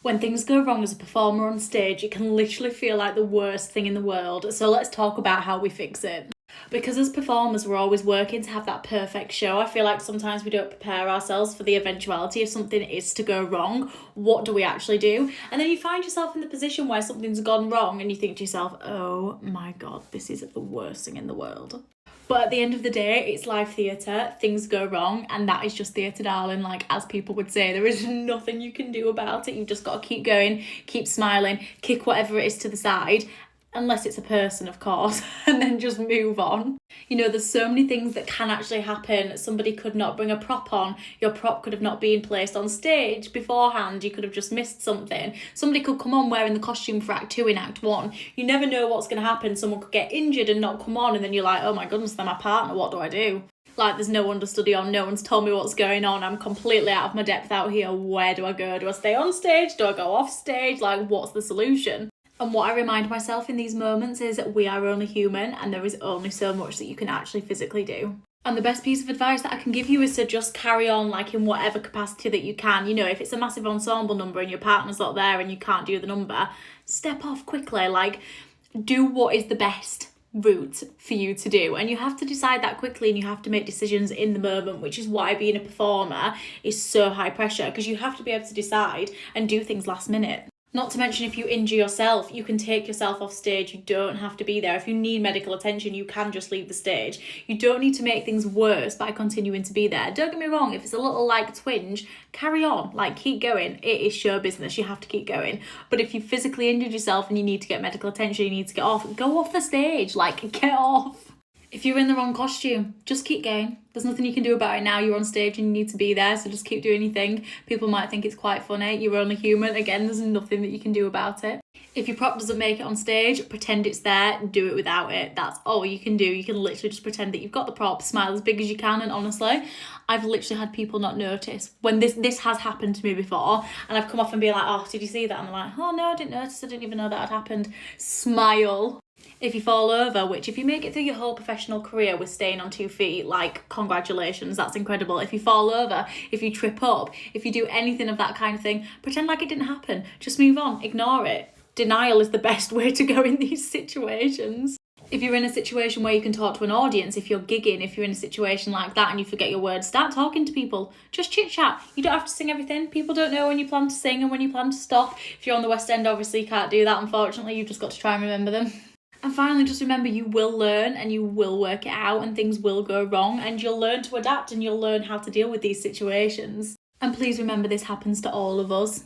When things go wrong as a performer on stage, it can literally feel like the worst thing in the world. So let's talk about how we fix it. Because as performers, we're always working to have that perfect show. I feel like sometimes we don't prepare ourselves for the eventuality if something is to go wrong. What do we actually do? And then you find yourself in the position where something's gone wrong and you think to yourself, oh my God, this is the worst thing in the world. But at the end of the day, it's live theatre, things go wrong, and that is just theatre, darling. Like, as people would say, there is nothing you can do about it. You've just got to keep going, keep smiling, kick whatever it is to the side, unless it's a person, of course, and then just move on. You know, there's so many things that can actually happen. Somebody could not bring a prop on. Your prop could have not been placed on stage beforehand. You could have just missed something. Somebody could come on wearing the costume for Act 2 in Act 1. You never know what's going to happen. Someone could get injured and not come on, and then you're like, oh my goodness, they're my partner, what do I do? Like, there's no understudy on, no one's told me what's going on. I'm completely out of my depth out here. Where do I go? Do I stay on stage? Do I go off stage? Like, what's the solution? And what I remind myself in these moments is that we are only human and there is only so much that you can actually physically do. And the best piece of advice that I can give you is to just carry on, like, in whatever capacity that you can. You know, if it's a massive ensemble number and your partner's not there and you can't do the number, step off quickly. Like, do what is the best route for you to do. And you have to decide that quickly, and you have to make decisions in the moment, which is why being a performer is so high pressure, because you have to be able to decide and do things last minute. Not to mention, if you injure yourself, you can take yourself off stage. You don't have to be there. If you need medical attention, you can just leave the stage. You don't need to make things worse by continuing to be there. Don't get me wrong, if it's a little like twinge, carry on, like keep going. It is show business, you have to keep going. But if you physically injured yourself and you need to get medical attention, you need to get off, go off the stage, like get off. If you're in the wrong costume, just keep going. There's nothing you can do about it now. You're on stage and you need to be there, so just keep doing your thing. People might think it's quite funny. You're only human. Again, there's nothing that you can do about it. If your prop doesn't make it on stage, pretend it's there, do it without it. That's all you can do. You can literally just pretend that you've got the prop, smile as big as you can, and honestly, I've literally had people not notice. When this has happened to me before, and I've come off and be like, oh, did you see that? And they're like, oh no, I didn't notice. I didn't even know that had happened. Smile. If you fall over, which if you make it through your whole professional career with staying on 2 feet, like, congratulations, that's incredible. If you fall over, if you trip up, if you do anything of that kind of thing, pretend like it didn't happen. Just move on, ignore it. Denial is the best way to go in these situations. If you're in a situation where you can talk to an audience, if you're gigging, if you're in a situation like that and you forget your words, start talking to people. Just chit chat. You don't have to sing everything. People don't know when you plan to sing and when you plan to stop. If you're on the West End, obviously you can't do that, unfortunately. You've just got to try and remember them. And finally, just remember, you will learn and you will work it out, and things will go wrong, and you'll learn to adapt and you'll learn how to deal with these situations. And please remember, this happens to all of us.